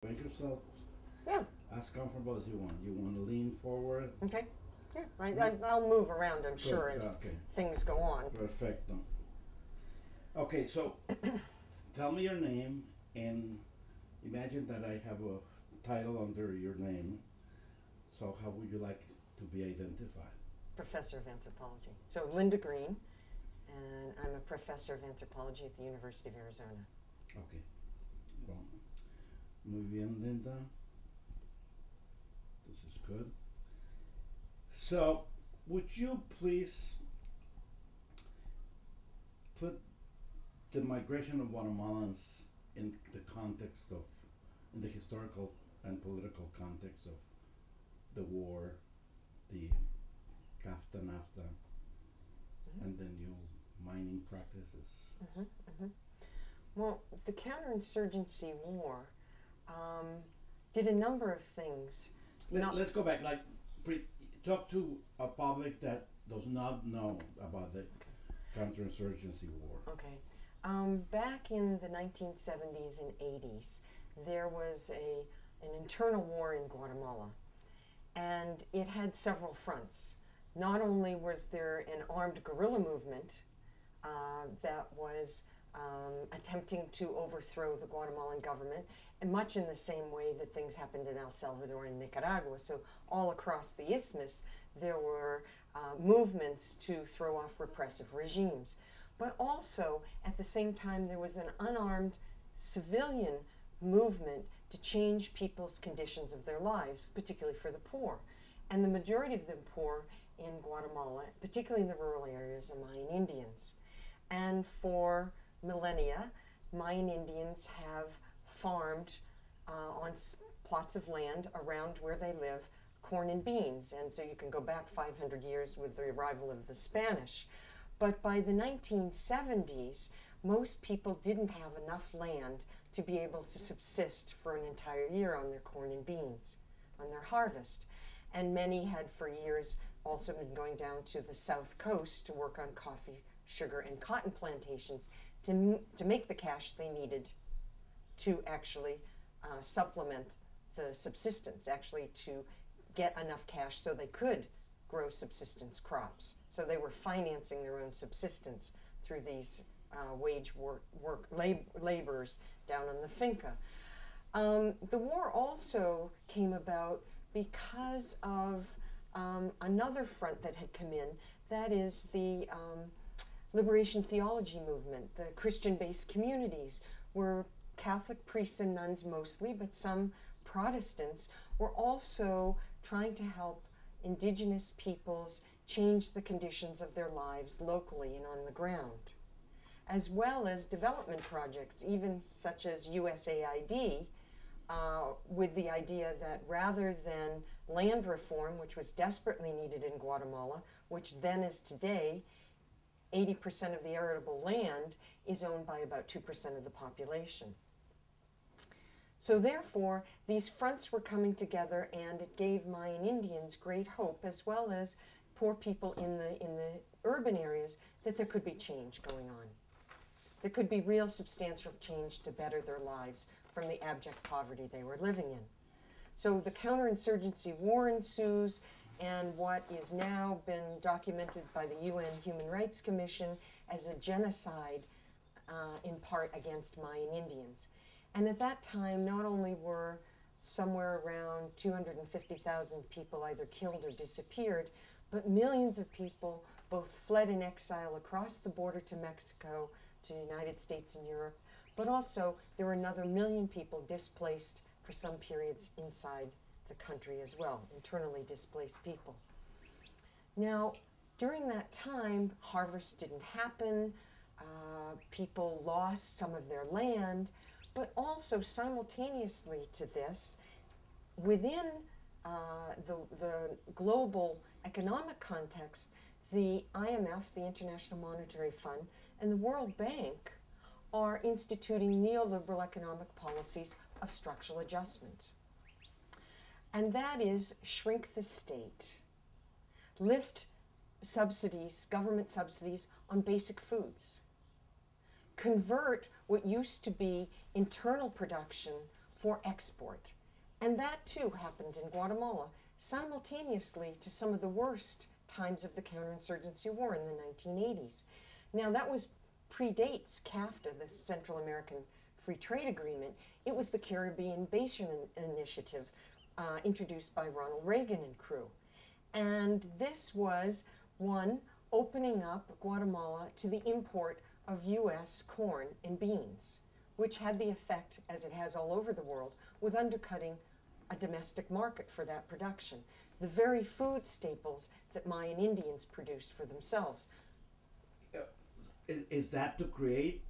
Make yourself Yeah. as comfortable as you want. You want to lean forward. Okay. Yeah. I'll move around, I'm sure, Good. as Okay. things go on. Perfecto. Okay, so tell me your name and imagine that I have a title under your name. So how would you like to be identified? Professor of anthropology. So LindaGreene, and I'm a professor of anthropology at the University of Arizona. Okay. Well, muy bien, Linda. This is good. So, would you please put the migration of Guatemalans in the context of, in the historical and political context of the war, the CAFTA, NAFTA, and the new mining practices? Mm-hmm, mm-hmm. Well, the counterinsurgency war did a number of things. Let's go back. Like, talk to a public that does not know about the counterinsurgency war. Okay. Back in the 1970s and 80s, there was an internal war in Guatemala, and it had several fronts. Not only was there an armed guerrilla movement that was attempting to overthrow the Guatemalan government, and much in the same way that things happened in El Salvador and Nicaragua. So all across the isthmus, there were movements to throw off repressive regimes. But also, at the same time, there was an unarmed civilian movement to change people's conditions of their lives, particularly for the poor. And the majority of the poor in Guatemala, particularly in the rural areas, are Mayan Indians. And for millennia, Mayan Indians have farmed on plots of land around where they live corn and beans. And so you can go back 500 years with the arrival of the Spanish. But by the 1970s, most people didn't have enough land to be able to subsist for an entire year on their corn and beans, on their harvest. And many had for years also been going down to the south coast to work on coffee, sugar, and cotton plantations to make the cash they needed to actually supplement the subsistence, actually to get enough cash so they could grow subsistence crops. So they were financing their own subsistence through these wage laborers down on the finca. The war also came about because of another front that had come in, that is the liberation theology movement. The Christian-based communities were Catholic priests and nuns mostly, but some Protestants were also trying to help indigenous peoples change the conditions of their lives locally and on the ground, as well as development projects, even such as USAID, with the idea that rather than land reform, which was desperately needed in Guatemala, which then as today, 80% of the arable land is owned by about 2% of the population. So therefore, these fronts were coming together, and it gave Mayan Indians great hope, as well as poor people in the urban areas, that there could be change going on. There could be real substantial change to better their lives from the abject poverty they were living in. So the counterinsurgency war ensues, and what is now been documented by the UN Human Rights Commission as a genocide in part against Mayan Indians. And at that time, not only were somewhere around 250,000 people either killed or disappeared, but millions of people both fled in exile across the border to Mexico, to the United States and Europe, but also there were another million people displaced for some periods inside the country as well, internally displaced people. Now, during that time, harvest didn't happen, people lost some of their land, but also simultaneously to this, within the global economic context, the IMF, the International Monetary Fund, and the World Bank are instituting neoliberal economic policies of structural adjustment. And that is shrink the state, lift subsidies, government subsidies on basic foods, convert what used to be internal production for export. And that too happened in Guatemala simultaneously to some of the worst times of the counterinsurgency war in the 1980s. Now that was predates CAFTA, the Central American Free Trade Agreement. It was the Caribbean Basin Initiative introduced by Ronald Reagan and crew. And this was one opening up Guatemala to the import of U.S. corn and beans, which had the effect, as it has all over the world, with undercutting a domestic market for that production. The very food staples that Mayan Indians produced for themselves. Is that to create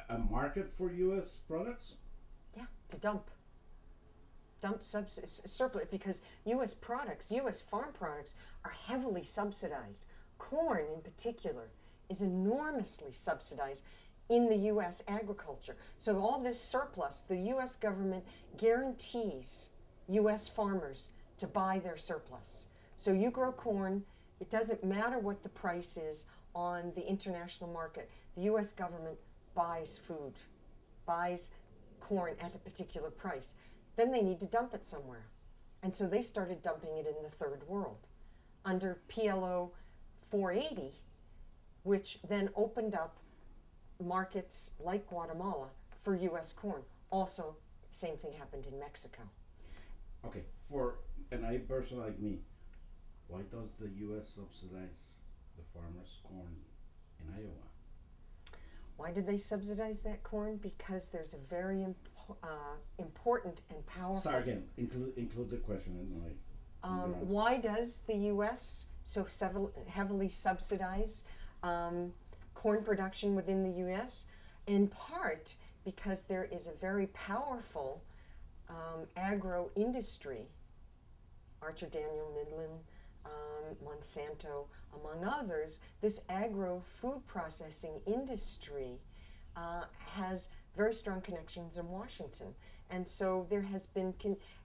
a market for U.S. products? Yeah, to dump surplus, because U.S. products, U.S. farm products, are heavily subsidized. Corn, in particular, is enormously subsidized in the U.S. agriculture. So all this surplus, the U.S. government guarantees U.S. farmers to buy their surplus. So you grow corn, it doesn't matter what the price is on the international market. The U.S. government buys food, buys corn at a particular price. Then they need to dump it somewhere. And so they started dumping it in the third world under PLO 480, which then opened up markets like Guatemala for U.S. corn. Also, same thing happened in Mexico. Okay, for a person like me, why does the U.S. subsidize the farmers' corn in Iowa? Why did they subsidize that corn? Because there's a very important and powerful... Start again. Include the question in my... why does the U.S. so heavily subsidize corn production within the U.S.? In part because there is a very powerful agro industry, Archer Daniel Midland, Monsanto, among others. This agro food processing industry has very strong connections in Washington. And so there has been,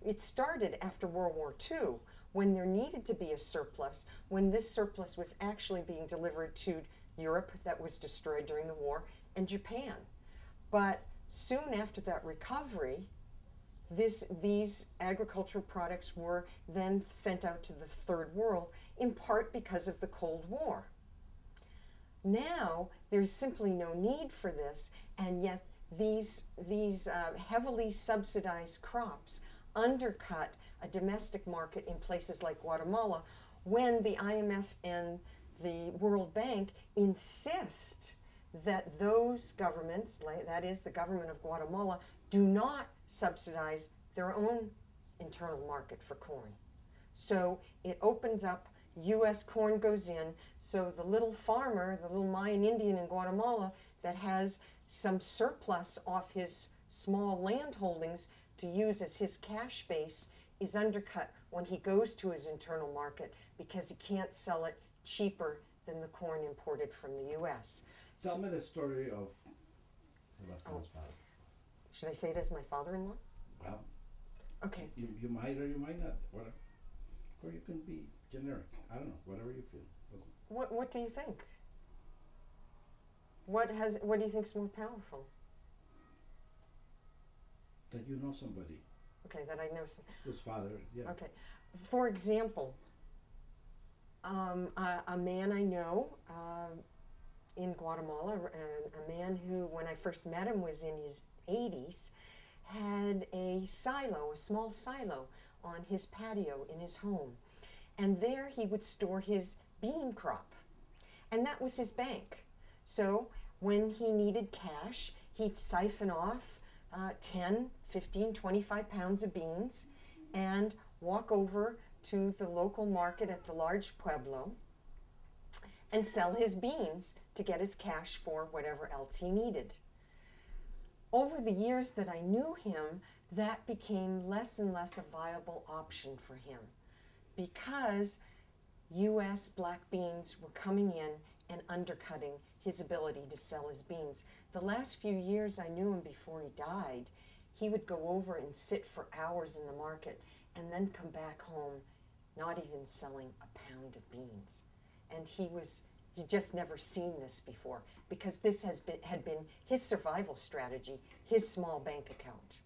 it started after World War II, when there needed to be a surplus, when this surplus was actually being delivered to Europe that was destroyed during the war, and Japan. But soon after that recovery, these agricultural products were then sent out to the third world, in part because of the Cold War. Now, there's simply no need for this, and yet these heavily subsidized crops undercut a domestic market in places like Guatemala, when the IMF and the World Bank insist that those governments, that is the government of Guatemala, do not subsidize their own internal market for corn. So it opens up, U.S. corn goes in, so the little farmer, the little Mayan Indian in Guatemala that has some surplus off his small land holdings to use as his cash base is undercut when he goes to his internal market because he can't sell it cheaper than the corn imported from the U.S. Tell me the story of Sebastian's father. Should I say it as my father-in-law? Well, okay. You might or you might not, whatever. Or you can be generic. I don't know, whatever you feel. What do you think? What do you think is more powerful? That you know somebody. Okay, that I know whose father, yeah. Okay. For example, a man I know in Guatemala, a man who, when I first met him, was in his 80s, had a silo, a small silo, on his patio in his home. And there he would store his bean crop. And that was his bank. So when he needed cash, he'd siphon off 10, 15, 25 pounds of beans and walk over to the local market at the large pueblo and sell his beans to get his cash for whatever else he needed. Over the years that I knew him, that became less and less a viable option for him because U.S. black beans were coming in and undercutting his ability to sell his beans. The last few years I knew him before he died, he would go over and sit for hours in the market and then come back home not even selling a pound of beans. And he'd just never seen this before because this had been his survival strategy, his small bank account.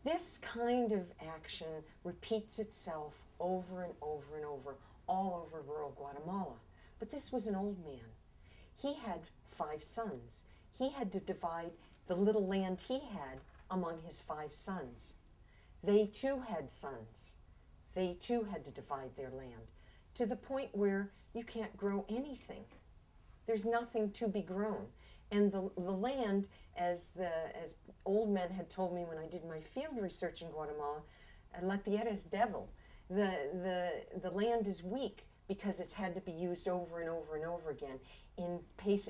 This kind of action repeats itself over and over and over all over rural Guatemala. But this was an old man. He had 5 sons. He had to divide the little land he had among his 5 sons. They too had sons. They too had to divide their land to the point where you can't grow anything. There's nothing to be grown. And the land, as old men had told me when I did my field research in Guatemala, la tierra es devil. The land is weak because it's had to be used over and over and over again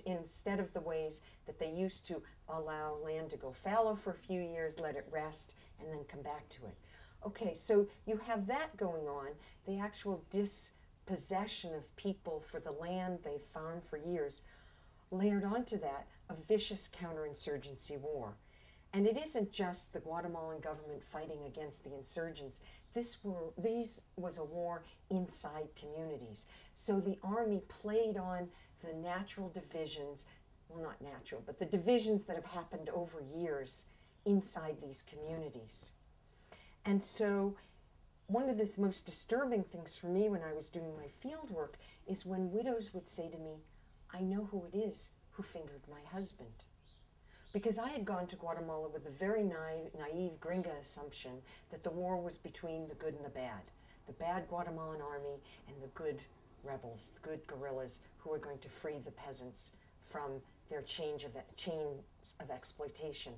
instead of the ways that they used to allow land to go fallow for a few years, let it rest, and then come back to it. Okay, so you have that going on, the actual dispossession of people for the land they've farmed for years. Layered onto that, a vicious counterinsurgency war. And it isn't just the Guatemalan government fighting against the insurgents. This was a war inside communities. So the army played on the natural divisions, well, not natural, but the divisions that have happened over years inside these communities. And so one of the most disturbing things for me when I was doing my field work is when widows would say to me, I know who it is who fingered my husband. Because I had gone to Guatemala with a very naive gringa assumption that the war was between the good and the bad Guatemalan army and the good rebels, the good guerrillas who were going to free the peasants from their chains of exploitation.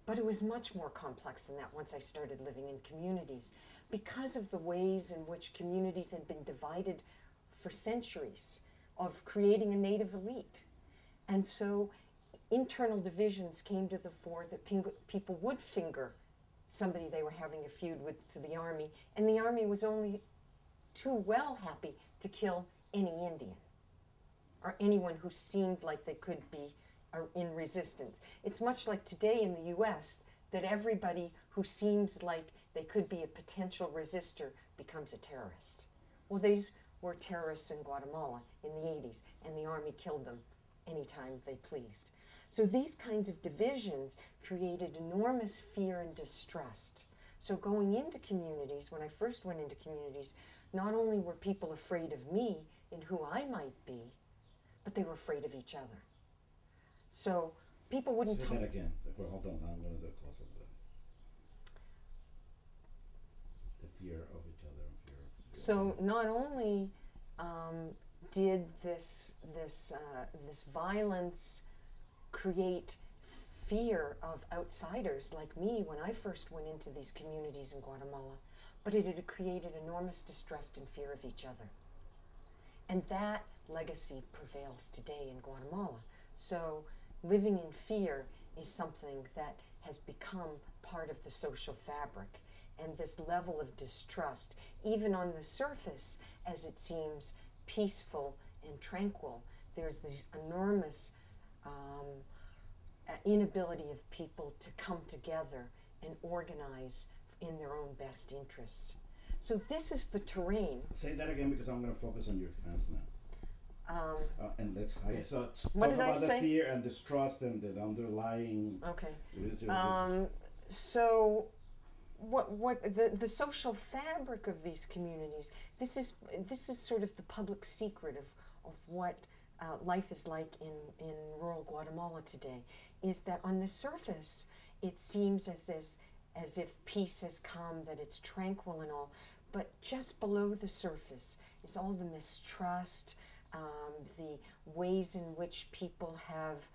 But it was much more complex than that once I started living in communities because of the ways in which communities had been divided for centuries, of creating a native elite. And so internal divisions came to the fore that people would finger somebody they were having a feud with to the army, and the army was only too well happy to kill any Indian or anyone who seemed like they could be in resistance. It's much like today in the US that everybody who seems like they could be a potential resistor becomes a terrorist. Well, these were terrorists in Guatemala in the 80s, and the army killed them anytime they pleased. So these kinds of divisions created enormous fear and distrust. So going into communities, when I first went into communities, not only were people afraid of me and who I might be, but they were afraid of each other. So people wouldn't talk. Say that again. Well, hold on, I'm going to do a close-up of that. The fear of each other and fear of each other. So not only did this violence create fear of outsiders like me when I first went into these communities in Guatemala, but it had created enormous distrust and fear of each other. And that legacy prevails today in Guatemala. So living in fear is something that has become part of the social fabric. And this level of distrust, even on the surface, as it seems peaceful and tranquil, there's this enormous inability of people to come together and organize in their own best interests. So this is the terrain. Say that again because I'm going to focus on your hands now. And let's so what talk did about I the say? Fear and distrust and the underlying. Okay. So what the social fabric of these communities? This is sort of the public secret of what life is like in rural Guatemala today. Is that on the surface it seems as if peace has come, that it's tranquil and all, but just below the surface is all the mistrust, the ways in which people have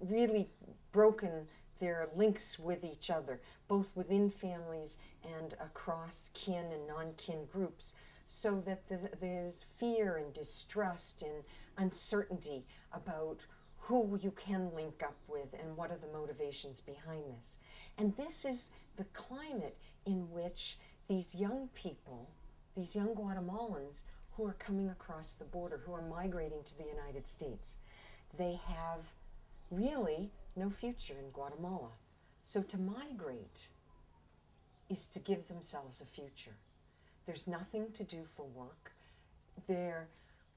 really broken their links with each other, both within families and across kin and non-kin groups, so that there's fear and distrust and uncertainty about who you can link up with and what are the motivations behind this. And this is the climate in which these young people, these young Guatemalans who are coming across the border, who are migrating to the United States, they have really no future in Guatemala. So to migrate is to give themselves a future. There's nothing to do for work. They're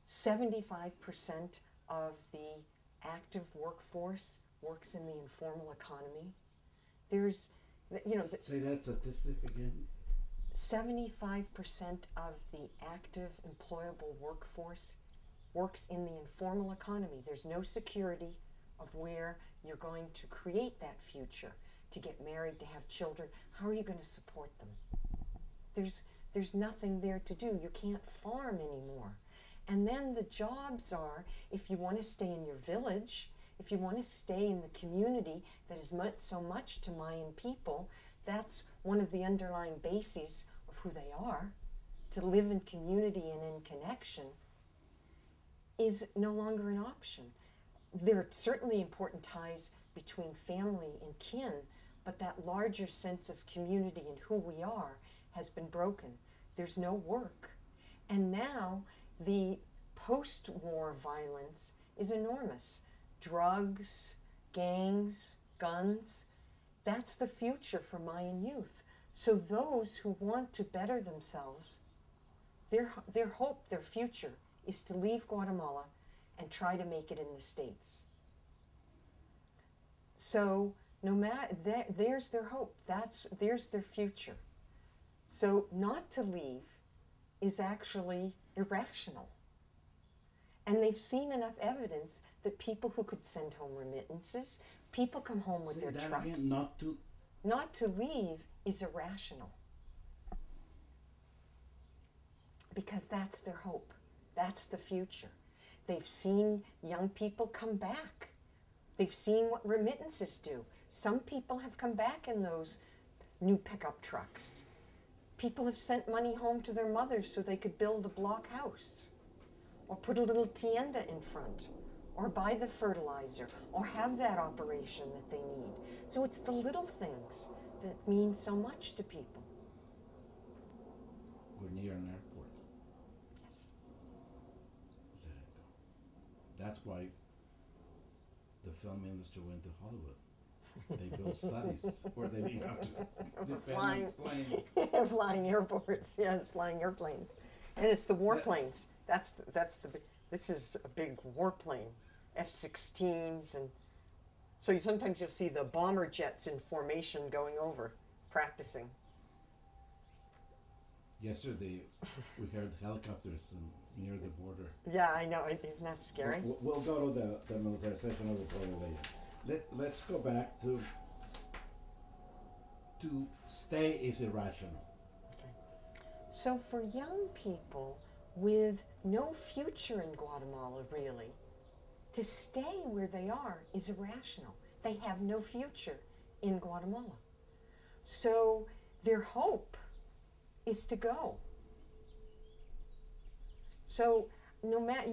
75% of the active workforce works in the informal economy. There's, Say that statistic again. 75% of the active employable workforce works in the informal economy. There's no security of where you're going to create that future, to get married, to have children. How are you going to support them? There's nothing there to do. You can't farm anymore. And then the jobs are, if you want to stay in your village, if you want to stay in the community that is so much to Mayan people, that's one of the underlying bases of who they are. To live in community and in connection is no longer an option. There are certainly important ties between family and kin, but that larger sense of community and who we are has been broken. There's no work. And now the post-war violence is enormous. Drugs, gangs, guns, that's the future for Mayan youth. So those who want to better themselves, their hope, their future, is to leave Guatemala and try to make it in the States. So no matter there's their hope. There's their future. So not to leave is actually irrational. And they've seen enough evidence that people who could send home remittances, people come home with their trucks. Again, not to leave is irrational. Because that's their hope. That's the future. They've seen young people come back. They've seen what remittances do. Some people have come back in those new pickup trucks. People have sent money home to their mothers so they could build a block house, or put a little tienda in front, or buy the fertilizer, or have that operation that they need. So it's the little things that mean so much to people. We're near an airport. Yes. Let it go. That's why the film industry went to Hollywood. They built studies where they didn't have to depend on flying. Flying airports, yes, flying airplanes. And it's the warplanes. This is a big warplane, F-16s, and so sometimes you'll see the bomber jets in formation going over, practicing. Yesterday, we heard helicopters near the border. Yeah, I know. Isn't that scary? We'll go to the militarization of the border later. Let's go back to stay is irrational. Okay. So for young people with no future in Guatemala, really, to stay where they are is irrational. They have no future in Guatemala. So their hope is to go. So no matter,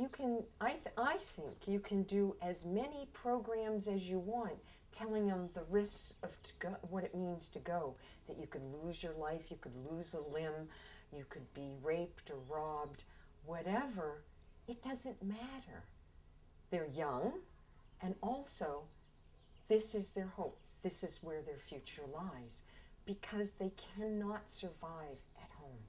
I think you can do as many programs as you want, telling them the risks of to go, what it means to go, that you could lose your life, you could lose a limb, you could be raped or robbed, whatever. It doesn't matter. They're young, and also this is their hope. This is where their future lies, because they cannot survive at home.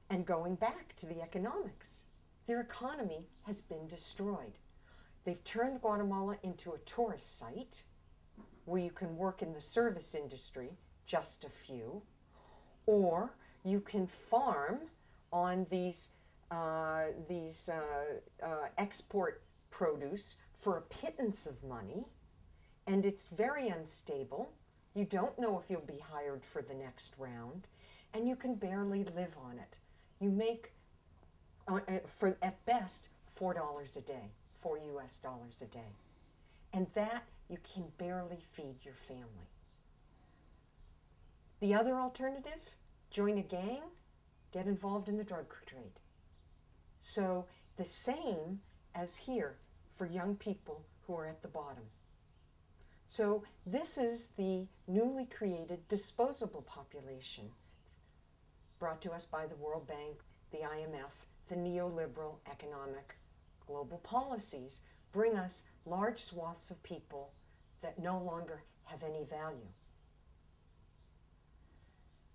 And going back to the economics, their economy has been destroyed. They've turned Guatemala into a tourist site where you can work in the service industry, just a few, or you can farm on these export produce for a pittance of money, and it's very unstable. You don't know if you'll be hired for the next round, and you can barely live on it. You make, for at best, $4 a day, $4 US a day. And that you can barely feed your family. The other alternative, join a gang, get involved in the drug trade. So the same as here for young people who are at the bottom. So this is the newly created disposable population brought to us by the World Bank, the IMF. The neoliberal economic global policies bring us large swaths of people that no longer have any value.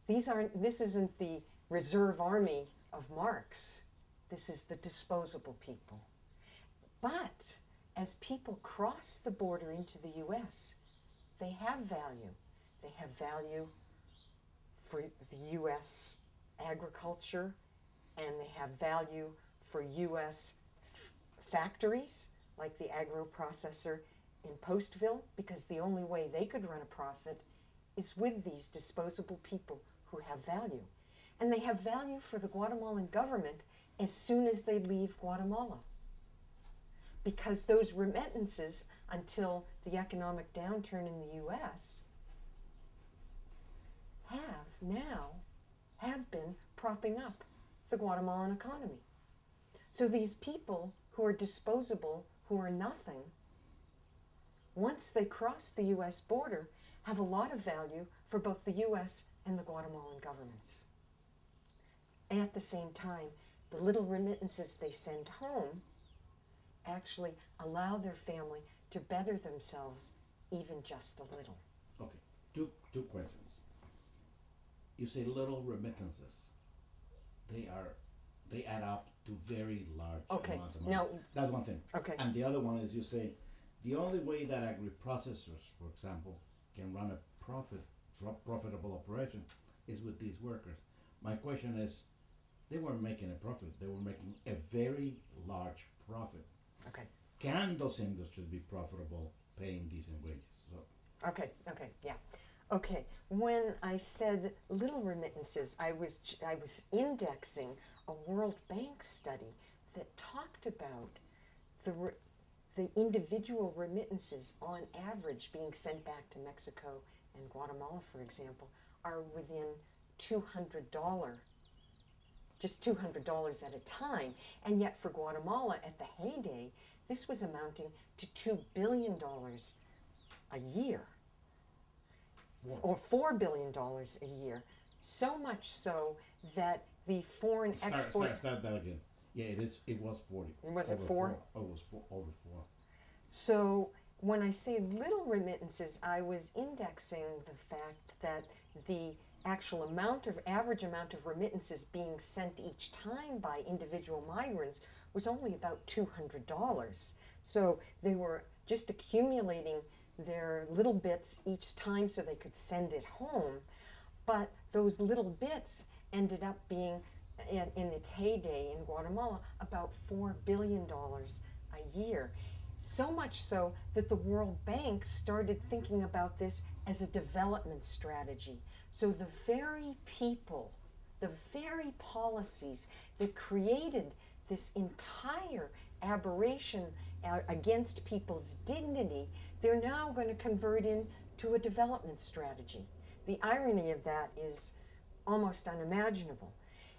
This isn't the reserve army of Marx. This is the disposable people. But as people cross the border into the U.S., they have value. They have value for the U.S. agriculture, and they have value for U.S. factories like the agro-processor in Postville, because the only way they could run a profit is with these disposable people who have value. And they have value for the Guatemalan government as soon as they leave Guatemala, because those remittances, until the economic downturn in the U.S., have been propping up the Guatemalan economy. So these people who are disposable, who are nothing, once they cross the U.S. border, have a lot of value for both the U.S. and the Guatemalan governments. At the same time, the little remittances they send home actually allow their family to better themselves even just a little. Okay, two questions. You say little remittances. They add up to very large amounts of money. Now, that's one thing. Okay. And the other one is, you say the only way that agri-processors, for example, can run a profitable operation is with these workers. My question is, they weren't making a profit. They were making a very large profit. Okay. Can those industries be profitable paying decent wages? So, Okay, yeah. Okay, when I said little remittances, I was indexing a World Bank study that talked about the individual remittances on average being sent back to Mexico and Guatemala, for example, are within $200, just $200 at a time. And yet for Guatemala at the heyday, this was amounting to $2 billion a year. wow. Or $4 billion a year. So much so that the foreign export... Start that again. Yeah, it was 40. Was it four? Oh, it was over 4. So when I say little remittances, I was indexing the fact that the actual average amount of remittances being sent each time by individual migrants was only about $200. So they were just accumulating their little bits each time so they could send it home. But those little bits ended up being, in its heyday in Guatemala, about $4 billion a year. So much so that the World Bank started thinking about this as a development strategy. So the very people, the very policies that created this entire aberration against people's dignity, they're now going to convert into a development strategy. The irony of that is almost unimaginable.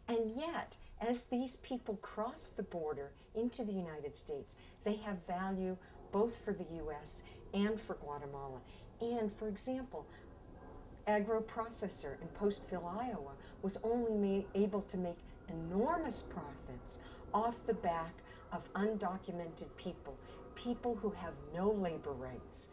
And yet, as these people cross the border into the United States, they have value both for the U.S. and for Guatemala. And, for example, agro-processor in Postville, Iowa, was only able to make enormous profits off the back of undocumented people, people who have no labor rights.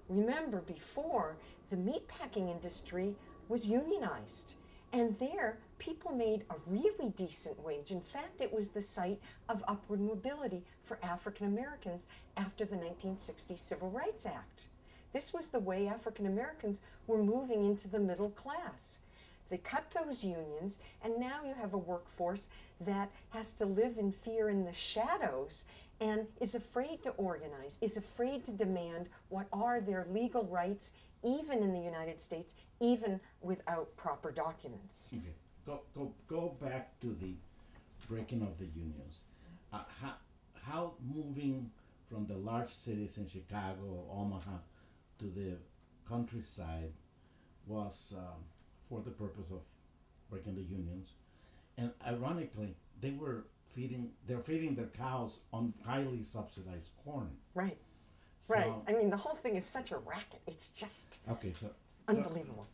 Remember, before, the meatpacking industry was unionized, and there people made a really decent wage. In fact, it was the site of upward mobility for African Americans after the 1960 Civil Rights Act. This was the way African Americans were moving into the middle class. They cut those unions, and now you have a workforce that has to live in fear in the shadows and is afraid to organize, is afraid to demand what are their legal rights, even in the United States, even without proper documents. Okay, go back to the breaking of the unions. How moving from the large cities in Chicago, Omaha, to the countryside was for the purpose of breaking the unions, and ironically, they're feeding their cows on highly subsidized corn. Right. So, Right. I mean, the whole thing is such a racket. It's just unbelievable.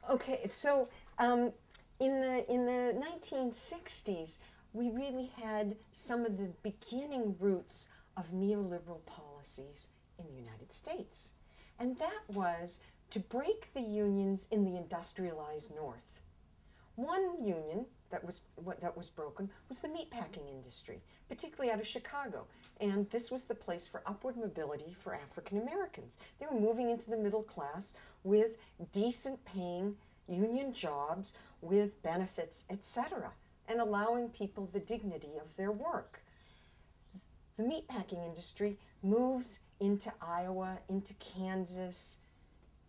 Okay, so in the 1960s, we really had some of the beginning roots of neoliberal policies in the United States. And that was to break the unions in the industrialized North. One union that was broken was the meatpacking industry, particularly out of Chicago. And this was the place for upward mobility for African Americans. They were moving into the middle class with decent paying union jobs, with benefits, etc., and allowing people the dignity of their work. The meatpacking industry moves into Iowa, into Kansas,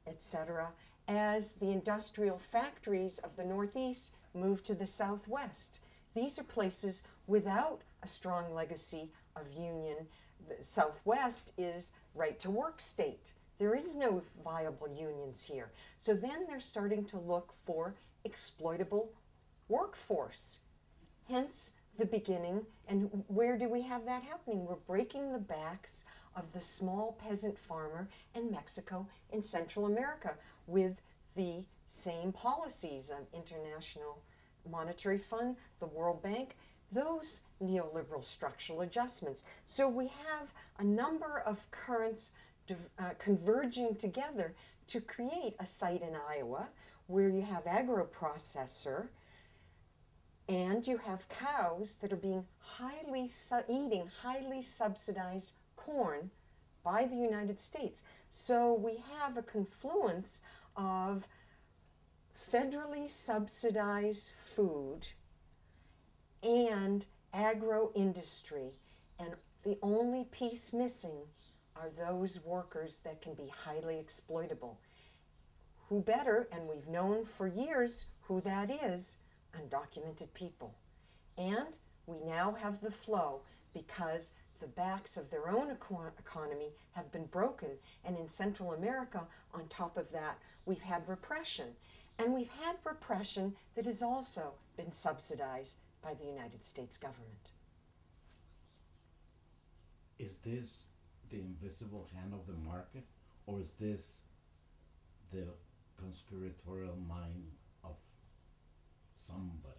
etc., as the industrial factories of the Northeast move to the Southwest. These are places without a strong legacy of union. The Southwest is right-to-work state. There is no viable unions here. So then they're starting to look for exploitable workforce. Hence the beginning. And where do we have that happening? We're breaking the backs of the small peasant farmer in Mexico and Central America with the same policies of International Monetary Fund, the World Bank, those neoliberal structural adjustments. So we have a number of currents converging together to create a site in Iowa where you have agro-processor and you have cows that are being eating highly subsidized corn by the United States. So we have a confluence of federally subsidized food and agro-industry, and the only piece missing are those workers that can be highly exploitable. Who better, and we've known for years who that is, undocumented people. And we now have the flow because the backs of their own economy have been broken. And in Central America, on top of that, we've had repression. And we've had repression that has also been subsidized by the United States government. Is this the invisible hand of the market, or is this the conspiratorial mind of somebody?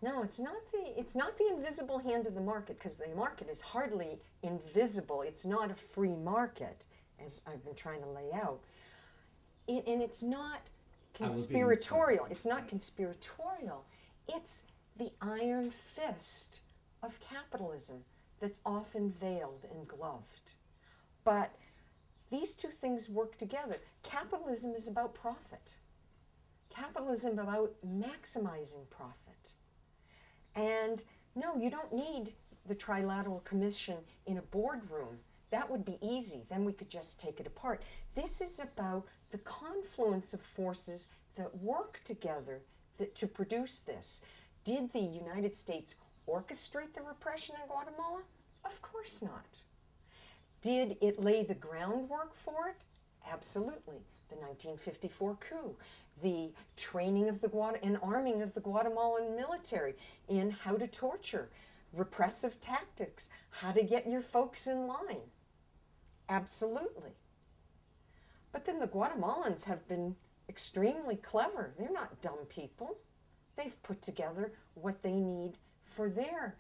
No, it's not the invisible hand of the market, because the market is hardly invisible. It's not a free market, as I've been trying to lay out. And it's not conspiratorial. It's not conspiratorial. It's the iron fist of capitalism that's often veiled and gloved. But these two things work together. Capitalism is about profit. Capitalism about maximizing profit. And no, you don't need the Trilateral Commission in a boardroom. That would be easy. Then we could just take it apart. This is about the confluence of forces that work together to produce this. Did the United States orchestrate the repression in Guatemala? Of course not. Did it lay the groundwork for it? Absolutely. The 1954 coup, the training of and arming of the Guatemalan military in how to torture, repressive tactics, how to get your folks in line. Absolutely. But then the Guatemalans have been extremely clever. They're not dumb people. They've put together what they need for their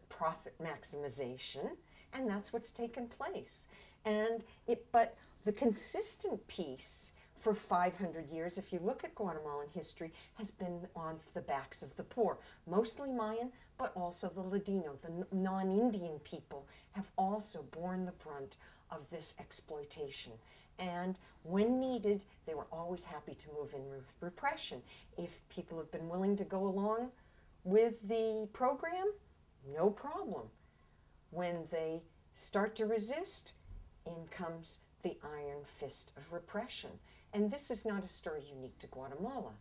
profit maximization, and that's what's taken place. But the consistent piece for 500 years, if you look at Guatemalan history, has been on the backs of the poor, mostly Mayan, but also the Ladino, the non-Indian people have also borne the brunt of this exploitation. And when needed, they were always happy to move in with repression. If people have been willing to go along with the program, no problem. When they start to resist, in comes the iron fist of repression. And this is not a story unique to Guatemala.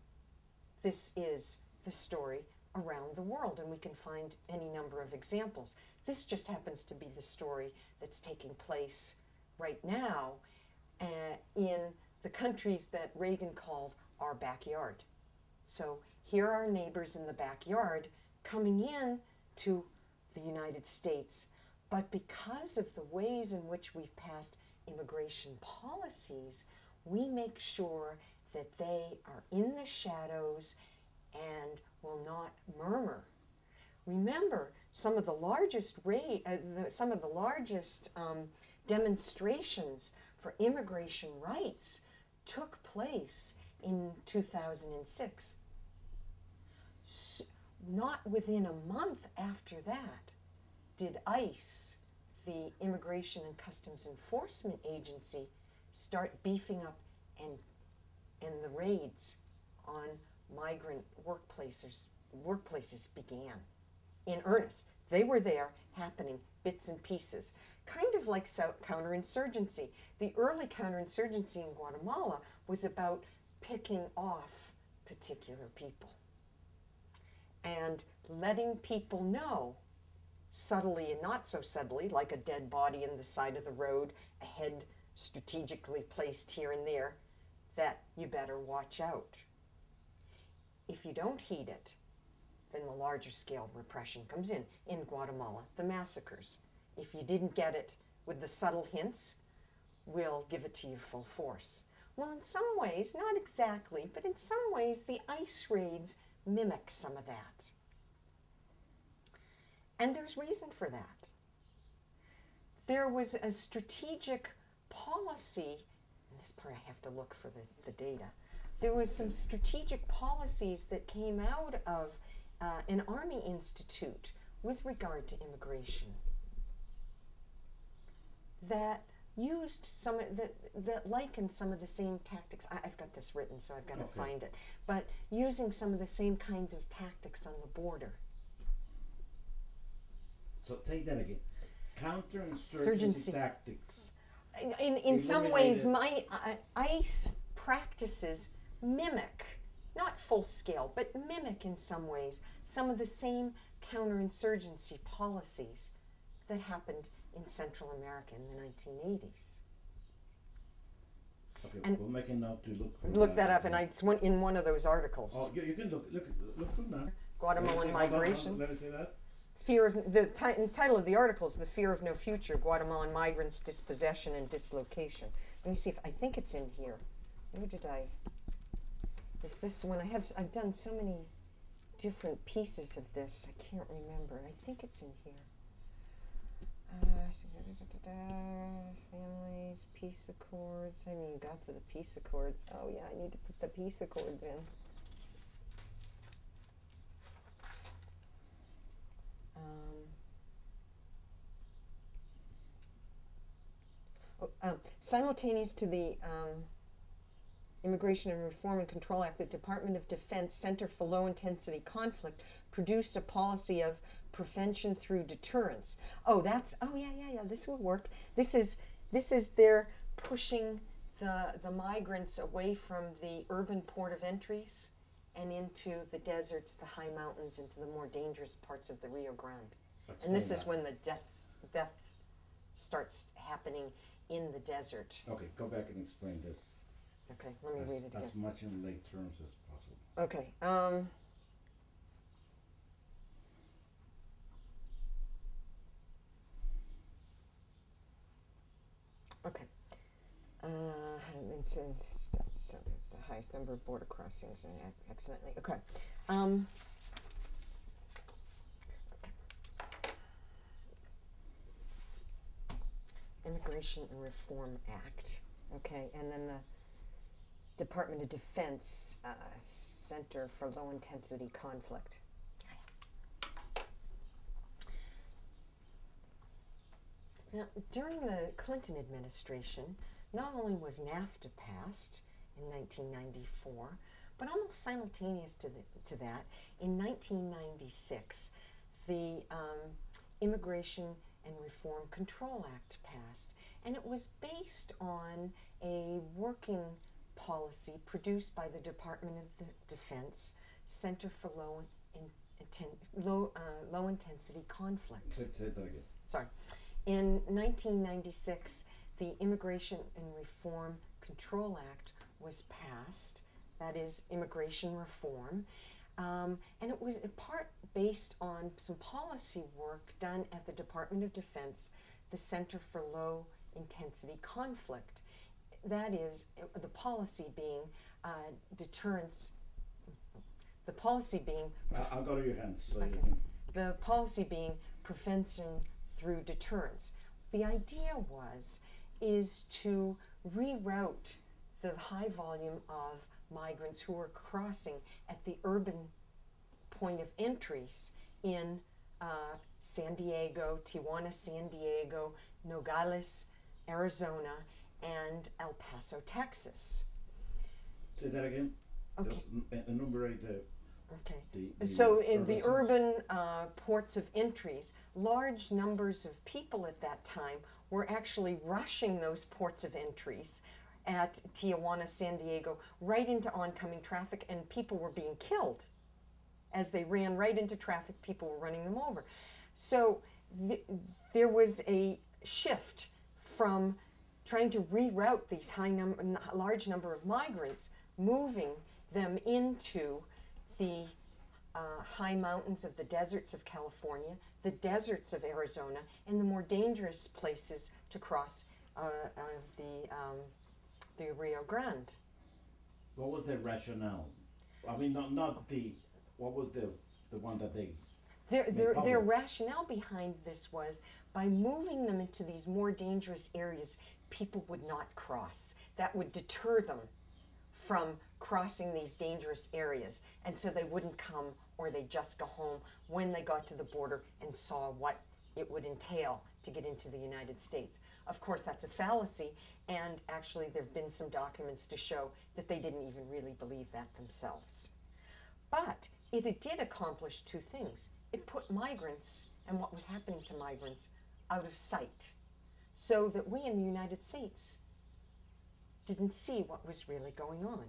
This is the story around the world, and we can find any number of examples. This just happens to be the story that's taking place right now in the countries that Reagan called our backyard. So here are our neighbors in the backyard coming in to the United States, but because of the ways in which we've passed immigration policies, we make sure that they are in the shadows and will not murmur. Remember, some of the largest demonstrations for immigration rights took place in 2006. Not within a month after that did ICE, the Immigration and Customs Enforcement Agency, start beefing up and the raids on migrant workplaces began in earnest. They were there, happening bits and pieces, kind of like counterinsurgency. The early counterinsurgency in Guatemala was about picking off particular people and letting people know, subtly and not so subtly, like a dead body in the side of the road, a head strategically placed here and there, that you better watch out. If you don't heed it, then the larger scale repression comes in Guatemala, the massacres. If you didn't get it with the subtle hints, we'll give it to you full force. Well, in some ways, not exactly, but in some ways, the ICE raids mimic some of that. And there's reason for that. There was a strategic policy, and this part I have to look for the data. There was some strategic policies that came out of an Army Institute with regard to immigration that used that likened some of the same tactics. I've got this written, so I've got to find it. But using some of the same kind of tactics on the border. So take that again. Counterinsurgency tactics. In some ways, my ICE practices mimic, not full scale, but mimic in some ways, some of the same counterinsurgency policies that happened in Central America in the 1980s. Okay, and we'll make a note to look that up, and it's in one of those articles. Oh, you can look now. Guatemalan migration. Let me say that. Fear of the title of the article is "The Fear of No Future: Guatemalan Migrants' Dispossession and Dislocation." Let me see if I think it's in here. Where did I? Is this one? I've done so many different pieces of this. I can't remember. I think it's in here. Families, peace accords. I haven't even got to the peace accords. Oh yeah, I need to put the peace accords in. Simultaneous to the Immigration and Reform and Control Act, the Department of Defense Center for Low Intensity Conflict produced a policy of prevention through deterrence. Oh, yeah, this will work. This is their pushing the migrants away from the urban port of entries and into the deserts, the high mountains, into the more dangerous parts of the Rio Grande. And this is when the death starts happening in the desert. Okay, go back and explain this. Okay, let me read it again. As much in lay terms as possible. Okay. Okay. It's the highest number of border crossings accidentally. Okay. Immigration and Reform Act. Okay, and then the Department of Defense Center for Low Intensity Conflict. Now, during the Clinton administration, not only was NAFTA passed in 1994, but almost simultaneous to that, in 1996, the Immigration and Reform Control Act passed. And it was based on a working policy produced by the Department of Defense Center for Low Intensity Conflict. Say that again. Sorry. In 1996, the Immigration and Reform Control Act was passed, that is immigration reform, and it was in part based on some policy work done at the Department of Defense, the Center for Low Intensity Conflict. That is, the policy being deterrence, the policy being... I'll go to your hands. So okay. You can... The policy being prevention through deterrence. The idea is to reroute the high volume of migrants who are crossing at the urban point of entries in San Diego, Tijuana, San Diego, Nogales, Arizona, and El Paso, Texas. Say that again. Okay. Just enumerate the Okay. the So in the centers. urban ports of entries, large numbers of people at that time were actually rushing those ports of entries at Tijuana, San Diego, right into oncoming traffic, and people were being killed. As they ran right into traffic, people were running them over. So there was a shift from trying to reroute these large number of migrants, moving them into the high mountains of the deserts of California, the deserts of Arizona, and the more dangerous places to cross the Rio Grande. What was the rationale? I mean, not the. What was the one that they? Their rationale behind this was by moving them into these more dangerous areas, people would not cross. That would deter them from crossing these dangerous areas, and so they wouldn't come, or they'd just go home when they got to the border and saw what it would entail to get into the United States. Of course, that's a fallacy, and actually there have been some documents to show that they didn't even really believe that themselves. But it did accomplish two things. It put migrants and what was happening to migrants out of sight, so that we in the United States didn't see what was really going on.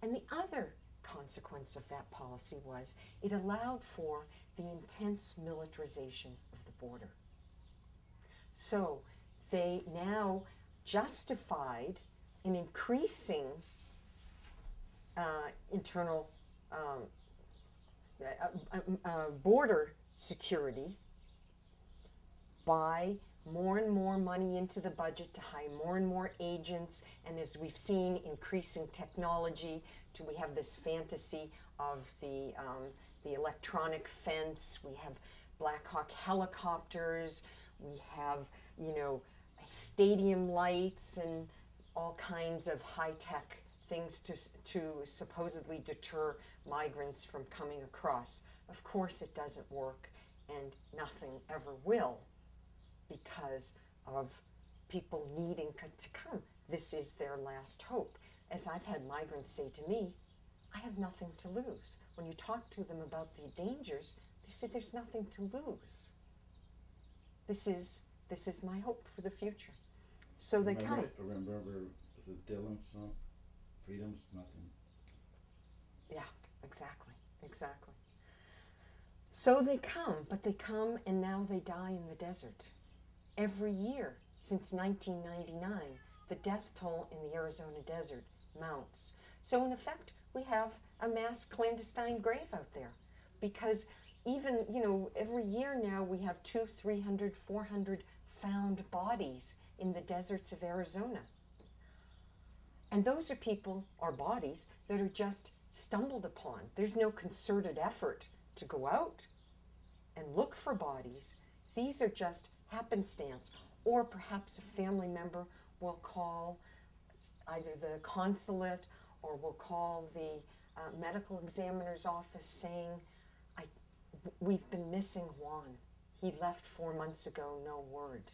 And the other consequence of that policy was it allowed for the intense militarization of the border. So they now justified an increasing internal border security by more and more money into the budget to hire more and more agents, and as we've seen, increasing technology. We have this fantasy of the electronic fence. We have Black Hawk helicopters. We have, stadium lights and all kinds of high-tech things to supposedly deter migrants from coming across. Of course, it doesn't work, and nothing ever will, because of people needing to come. This is their last hope. As I've had migrants say to me, I have nothing to lose. When you talk to them about the dangers, they say there's nothing to lose. This is my hope for the future. So they come. Remember the Dylan song, "Freedom's Nothing." Yeah, exactly. So they come, but they come and now they die in the desert. Every year since 1999, the death toll in the Arizona desert mounts. So in effect, we have a mass clandestine grave out there, because even, every year now we have 200, 300, 400 found bodies in the deserts of Arizona. And those are people or bodies that are just stumbled upon. There's no concerted effort to go out and look for bodies. These are just happenstance, or perhaps a family member will call either the consulate or will call the medical examiner's office saying, we've been missing Juan. He left 4 months ago, no word.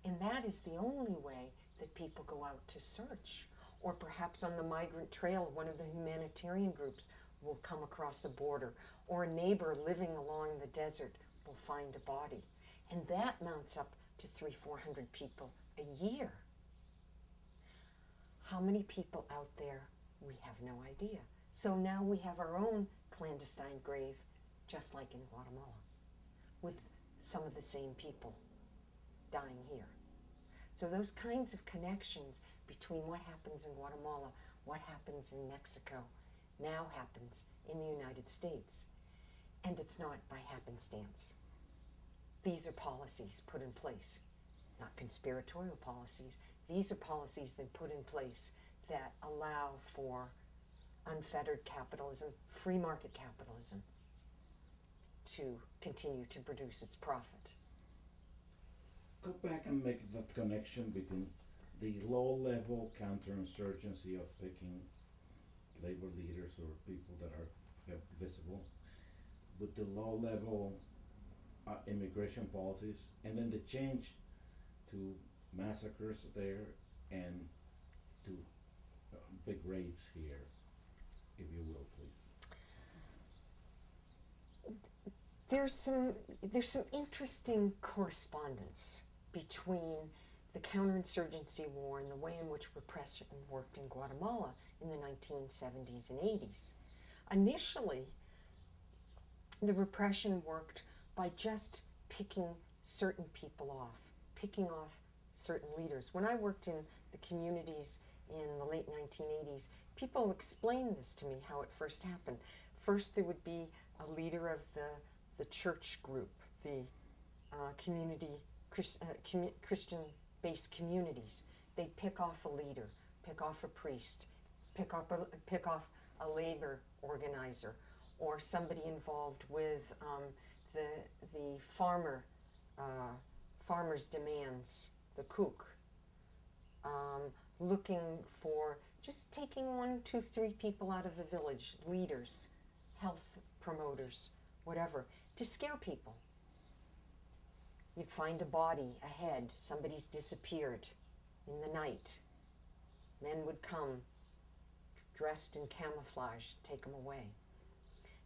And that is the only way that people go out to search. Or perhaps on the migrant trail, one of the humanitarian groups will come across a border, or a neighbor living along the desert will find a body. And that mounts up to 300, 400 people a year. How many people out there? We have no idea. So now we have our own clandestine grave, just like in Guatemala, with some of the same people dying here. So those kinds of connections between what happens in Guatemala, what happens in Mexico, now happens in the United States. And it's not by happenstance. These are policies put in place, not conspiratorial policies. These are policies that put in place that allow for unfettered capitalism, free market capitalism, to continue to produce its profit. Go back and make that connection between the low-level counterinsurgency of picking labor leaders or people that are visible, with the low level immigration policies, and then the change to massacres there and to big raids here, if you will, please. There's some interesting correspondence between the counterinsurgency war and the way in which repression worked in Guatemala in the 1970s and 80s. Initially, the repression worked by just picking certain people off, picking off certain leaders. When I worked in the communities in the late 1980s, people explained this to me, how it first happened. First, there would be a leader of the church group, the Christian-based communities. They'd pick off a leader, pick off a priest, pick off a labor organizer, or somebody involved with the farmers' demands, the cook, looking for just taking 1, 2, 3 people out of a village, leaders, health promoters, whatever, to scare people. You'd find a body ahead, somebody's disappeared in the night. Men would come dressed in camouflage, take them away.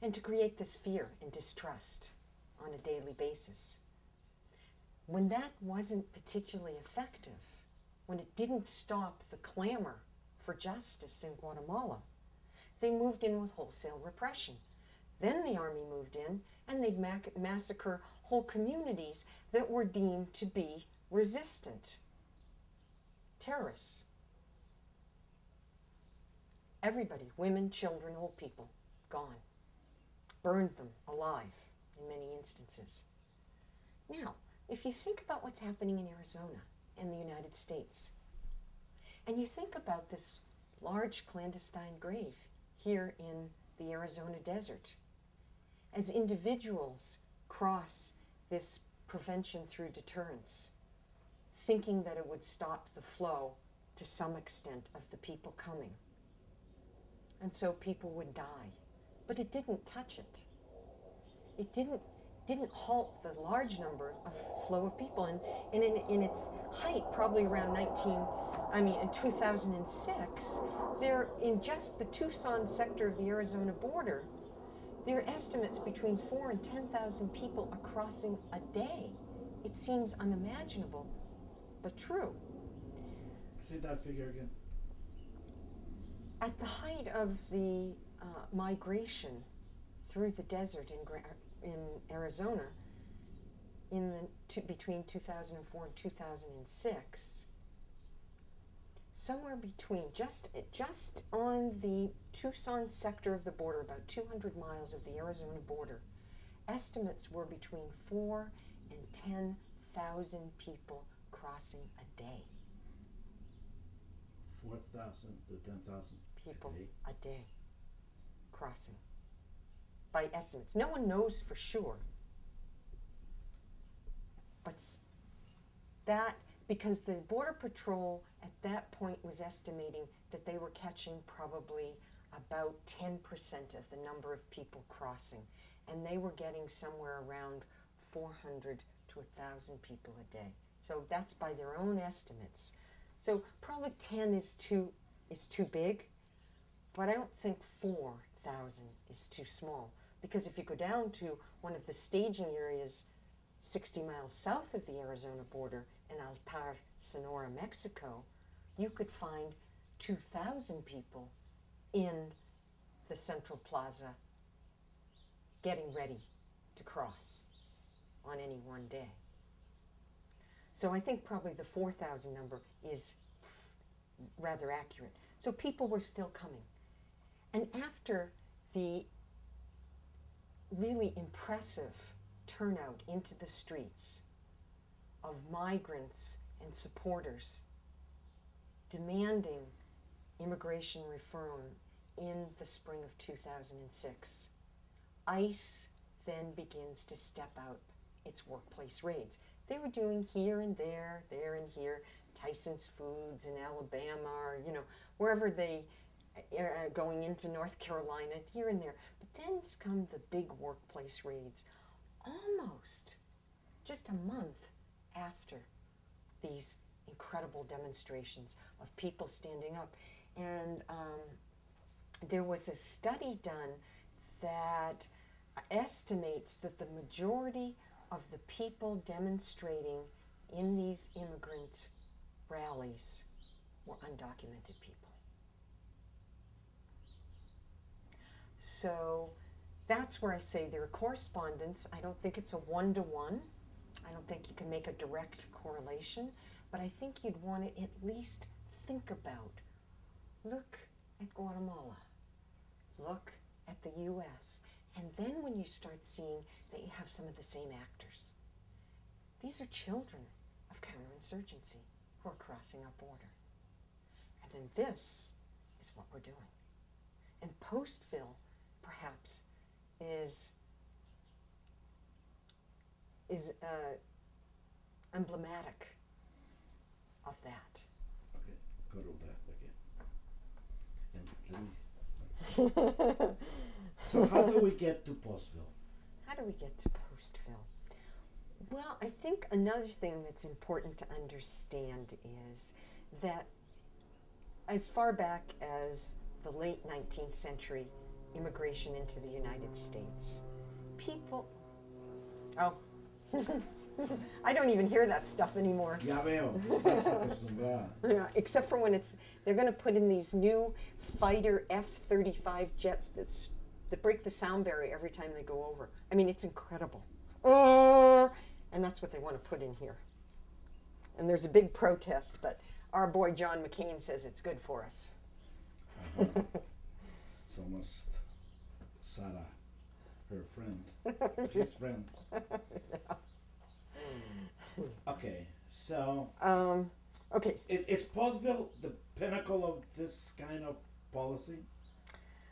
And to create this fear and distrust on a daily basis. When that wasn't particularly effective, when it didn't stop the clamor for justice in Guatemala, they moved in with wholesale repression. Then the army moved in and they'd massacre whole communities that were deemed to be resistant. Terrorists. Everybody, women, children, old people, gone. Burned them alive in many instances. Now, if you think about what's happening in Arizona and the United States, and you think about this large clandestine grave here in the Arizona desert, as individuals cross this prevention through deterrence, thinking that it would stop the flow to some extent of the people coming. And so people would die. But it didn't touch it. It didn't halt the large number of flow of people. And in its height, probably around in 2006, there, in just the Tucson sector of the Arizona border, there are estimates between 4,000 and 10,000 people are crossing a day. It seems unimaginable, but true. Say that figure again. At the height of the migration through the desert in Arizona, between 2004 and 2006, somewhere between, just on the Tucson sector of the border, about 200 miles of the Arizona border, estimates were between 4,000 and 10,000 people crossing a day. 4,000 to 10,000 people a day crossing, by estimates. No one knows for sure, but that, because the Border Patrol at that point was estimating that they were catching probably about 10% of the number of people crossing, and they were getting somewhere around 400 to 1,000 people a day. So that's by their own estimates. So probably 10 is too big, but I don't think 4,000 is too small, because if you go down to one of the staging areas 60 miles south of the Arizona border in Altar, Sonora, Mexico, you could find 2,000 people in the Central Plaza getting ready to cross on any one day. So I think probably the 4,000 number is rather accurate. So people were still coming. And after the really impressive turnout into the streets of migrants and supporters demanding immigration reform in the spring of 2006, ICE then begins to step out its workplace raids. They were doing here and there and here, Tyson's Foods in Alabama, or wherever they going into North Carolina, here and there. But then come the big workplace raids, almost just a month after these incredible demonstrations of people standing up. And there was a study done that estimates that the majority of the people demonstrating in these immigrant rallies were undocumented people. So that's where I say there are correspondence. I don't think it's a one-to-one. I don't think you can make a direct correlation, but I think you'd want to at least think about, look at Guatemala, look at the US, and then when you start seeing that you have some of the same actors. These are children of counterinsurgency who are crossing our border. And then this is what we're doing. And Postville, perhaps, is emblematic of that. Okay, go to that again. And let me. So how do we get to Postville? How do we get to Postville? Well, I think another thing that's important to understand is that as far back as the late 19th century, immigration into the United States, people, I don't even hear that stuff anymore. Ya veo, estás acostumbrada. Yeah, except for when they're going to put in these new fighter F-35 jets that break the sound barrier every time they go over. I mean, it's incredible. And that's what they want to put in here. And there's a big protest, but our boy John McCain says it's good for us. So must Sarah, her friend, his friend. Okay, so okay, is Postville the pinnacle of this kind of policy?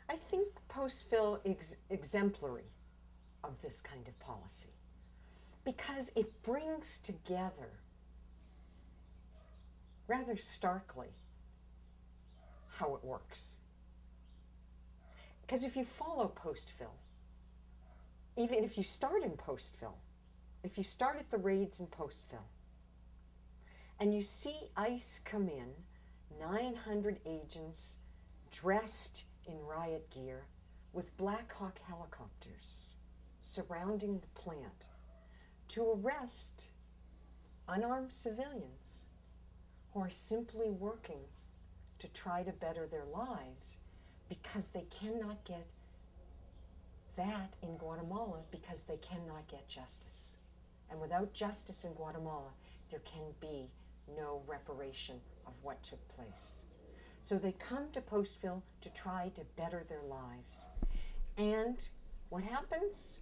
I think Postville is exemplary of this kind of policy because it brings together rather starkly how it works. Because if you follow Postville, even if you start in Postville, if you start at the raids in Postville, and you see ICE come in, 900 agents dressed in riot gear with Black Hawk helicopters surrounding the plant to arrest unarmed civilians who are simply working to try to better their lives because they cannot get that in Guatemala because they cannot get justice. And without justice in Guatemala, there can be no reparation of what took place. So they come to Postville to try to better their lives. And what happens?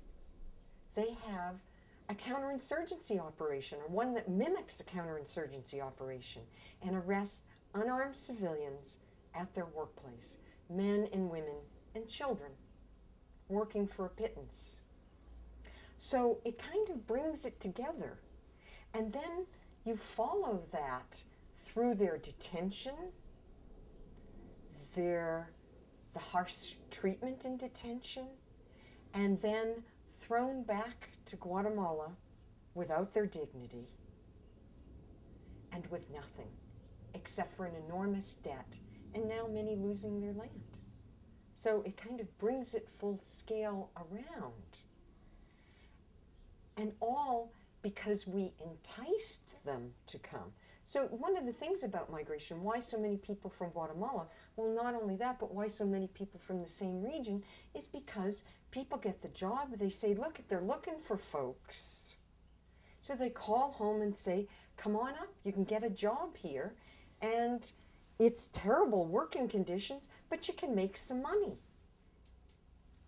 They have a counterinsurgency operation, or one that mimics a counterinsurgency operation, and arrests unarmed civilians at their workplace, men and women and children, working for a pittance. So it kind of brings it together. And then you follow that through their detention, the harsh treatment in detention, and then thrown back to Guatemala without their dignity and with nothing except for an enormous debt, and now many losing their land. So it kind of brings it full scale around. And all because we enticed them to come. So one of the things about migration, why so many people from Guatemala, well, not only that, but why so many people from the same region, is because people get the job. They say, look, they're looking for folks. So they call home and say, come on up, you can get a job here. And it's terrible working conditions, but you can make some money.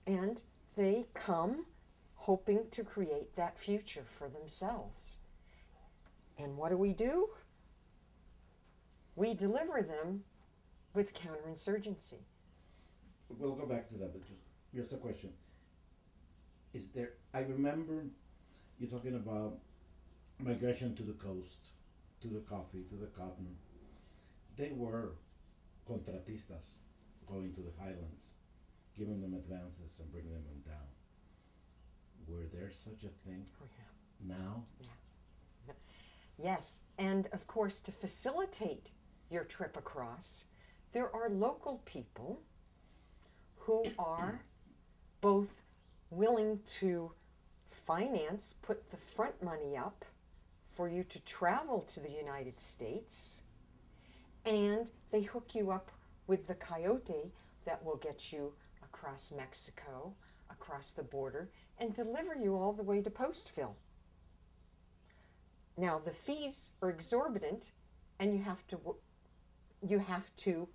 And they come hoping to create that future for themselves. And what do? We deliver them with counterinsurgency. We'll go back to that, but just a question. I remember you talking about migration to the coast, to the coffee, to the cotton. They were contratistas. going to the highlands, giving them advances and bringing them down. Were there such a thing Oh, yeah. now? Yeah. Yes, and of course, to facilitate your trip across, there are local people who are both willing to finance, put the front money up for you to travel to the United States, and they hook you up with the coyote that will get you across Mexico, across the border, and deliver you all the way to Postville. Now, the fees are exorbitant, and you have to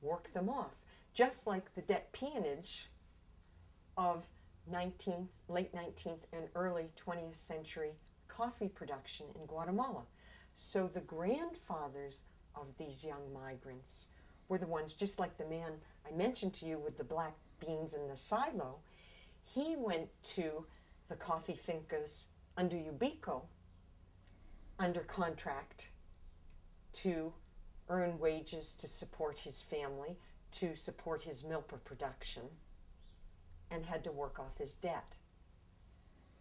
work them off, just like the debt peonage of late 19th and early 20th century coffee production in Guatemala. So the grandfathers of these young migrants were the ones, just like the man I mentioned to you with the black beans in the silo. He went to the coffee fincas under Ubico under contract to earn wages to support his family, to support his milpa production, and had to work off his debt.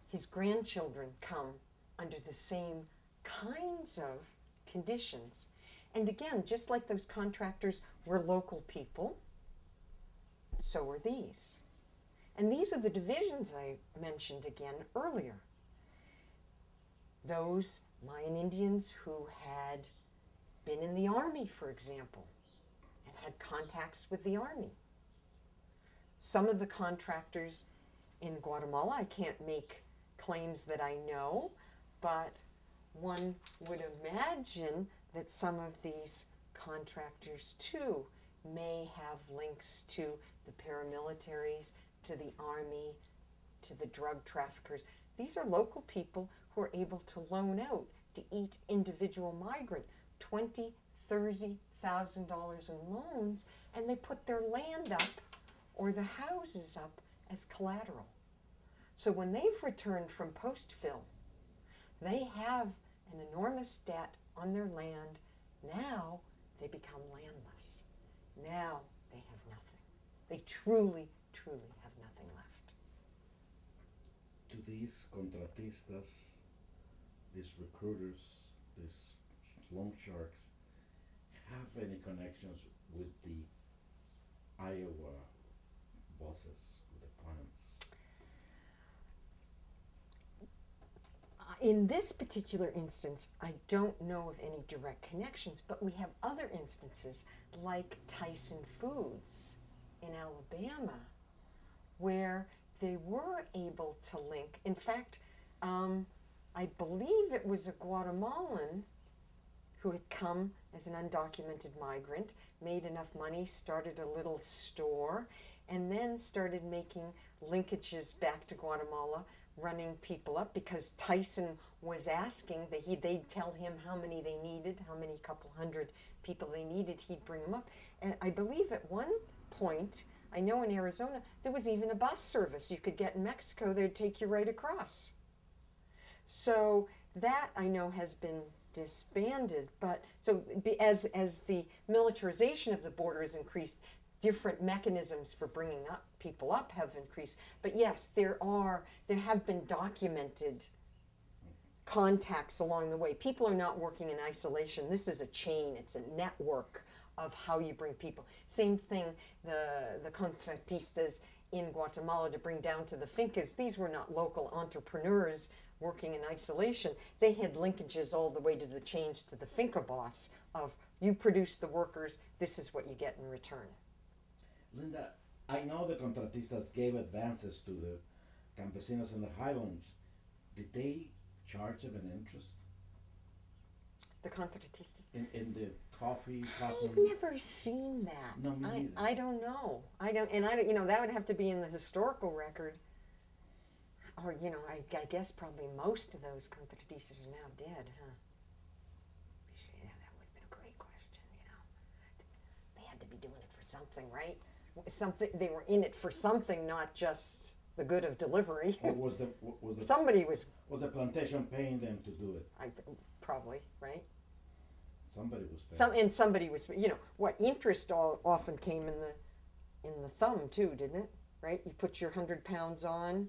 His grandchildren come under the same kinds of conditions. And again, just like those contractors were local people, so are these. And these are the divisions I mentioned again earlier. Those Mayan Indians who had been in the army, for example, and had contacts with the army. Some of the contractors in Guatemala, I can't make claims that I know, but one would imagine that some of these contractors too may have links to the paramilitaries, to the army, to the drug traffickers. These are local people who are able to loan out to each individual migrant $20,000, $30,000 in loans, and they put their land up or the houses up as collateral. So when they've returned from Postville, they have an enormous debt on their land. Now they become landless. Now they have nothing. They truly, truly have nothing left. Do these contratistas, these recruiters, these loan sharks, have any connections with the Iowa bosses, with the plants? In this particular instance, I don't know of any direct connections, but we have other instances like Tyson Foods in Alabama, where they were able to link. In fact, I believe it was a Guatemalan who had come as an undocumented migrant, made enough money, started a little store, and then started making linkages back to Guatemala, running people up, because Tyson was asking that they'd tell him how many they needed, how many couple hundred people they needed, he'd bring them up. And I believe at one point, I know in Arizona, there was even a bus service you could get in Mexico. They'd take you right across. So that I know has been disbanded, but so as the militarization of the border has increased, different mechanisms for bringing up people up have increased. But yes, there have been documented contacts along the way. People are not working in isolation. This is a chain. It's a network of how you bring people. Same thing, the contratistas in Guatemala to bring down to the fincas. These were not local entrepreneurs working in isolation. They had linkages all the way to the chains to the finca boss of, you produce the workers, this is what you get in return. Linda, I know the contratistas gave advances to the campesinos in the highlands. Did they charge them an interest? The contratistas? In the coffee, cotton? I've never seen that. No, me neither. I don't know. I don't, you know, that would have to be in the historical record. Or, you know, I guess probably most of those contratistas are now dead, huh? Yeah, that would have been a great question, you know. They had to be doing it for something, right? Something, they were in it for something, not just the good of delivery. Or was the somebody was the plantation paying them to do it? Probably, right? Somebody was paying. Somebody was, you know, what interest often came in in the thumb too, didn't it? Right? You put your 100 pounds on,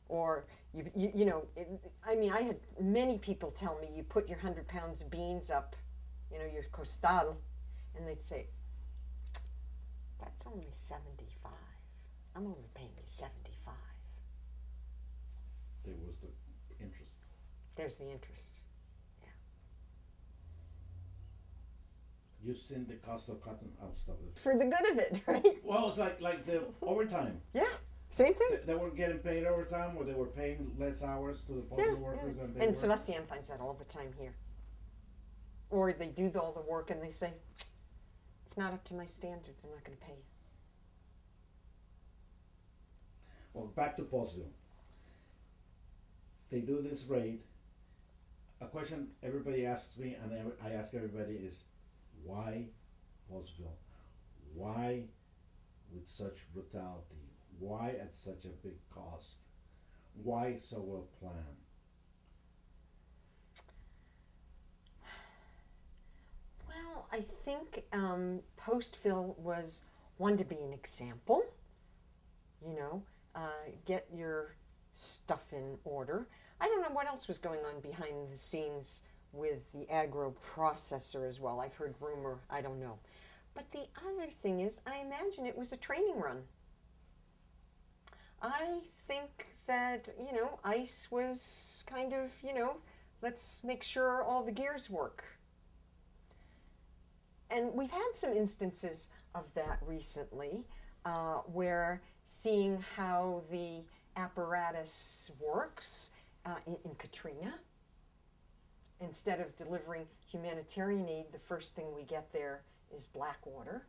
or you know, I mean, I had many people tell me you put your 100 pounds of beans up, you know, your costal, and they'd say, that's only 75. I'm only paying you 75. There was the interest. There's the interest. You've seen the cost of cotton. I'll stop it. For the good of it, right? Well, it's like the overtime. Yeah, same thing. They were getting paid overtime, or they were paying less hours to the postal workers, and they And were. Sebastian finds that all the time here. Or they do all the work and they say, it's not up to my standards, I'm not going to pay you. Well, back to Postville. They do this raid. A question everybody asks me, and I ask everybody, is why Postville? Why with such brutality? Why at such a big cost? Why so well planned? Well, I think Postville was one to be an example. You know, get your stuff in order. I don't know what else was going on behind the scenes with the agro processor as well. I've heard rumor, I don't know. But the other thing is, I imagine it was a training run. I think that, you know, ICE was kind of, you know, let's make sure all the gears work. And we've had some instances of that recently, where seeing how the apparatus works in Katrina, instead of delivering humanitarian aid, the first thing we get there is black water.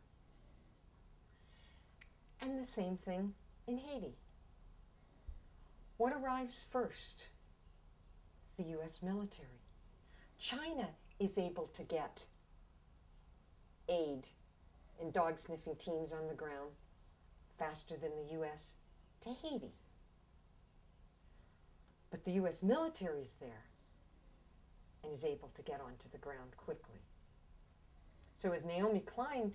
And the same thing in Haiti. What arrives first? The U.S. military. China is able to get aid and dog-sniffing teams on the ground faster than the U.S. to Haiti. But the U.S. military is there and is able to get onto the ground quickly. So as Naomi Klein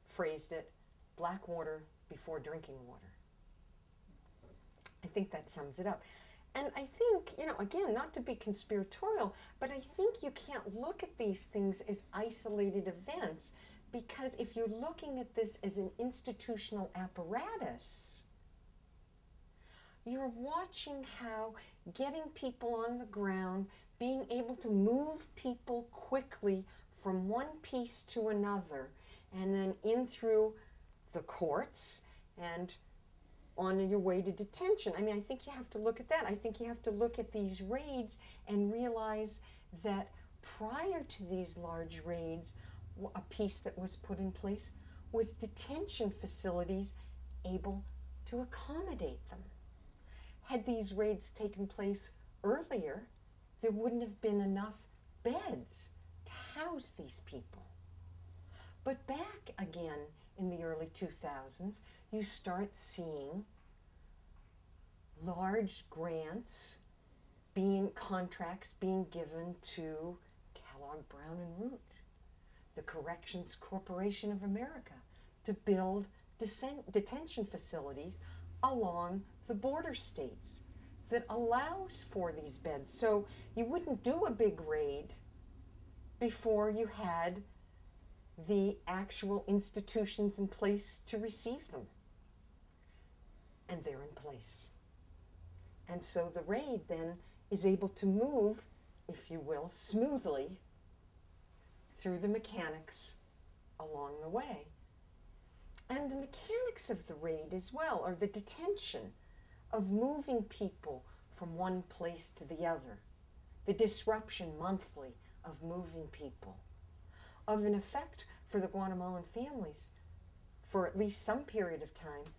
phrased it, black water before drinking water. I think that sums it up. And I think, you know, again, not to be conspiratorial, but I think you can't look at these things as isolated events, because if you're looking at this as an institutional apparatus, you're watching how getting people on the ground, being able to move people quickly from one piece to another, and then in through the courts and on your way to detention. I mean, I think you have to look at that. I think you have to look at these raids and realize that prior to these large raids, a piece that was put in place was detention facilities able to accommodate them. Had these raids taken place earlier, there wouldn't have been enough beds to house these people. But back again in the early 2000s, you start seeing large grants contracts being given to Kellogg, Brown and Root, the Corrections Corporation of America, to build detention facilities along the border states that allows for these beds. So you wouldn't do a big raid before you had the actual institutions in place to receive them. And they're in place. And so the raid then is able to move, if you will, smoothly through the mechanics along the way. And the mechanics of the raid as well, or the detention of moving people from one place to the other, the disruption monthly of moving people, of an effect for the Guatemalan families for at least some period of time.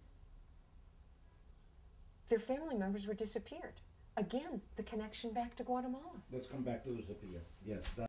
Their family members were disappeared. Again, the connection back to Guatemala. Let's come back to the Sophia. Yes.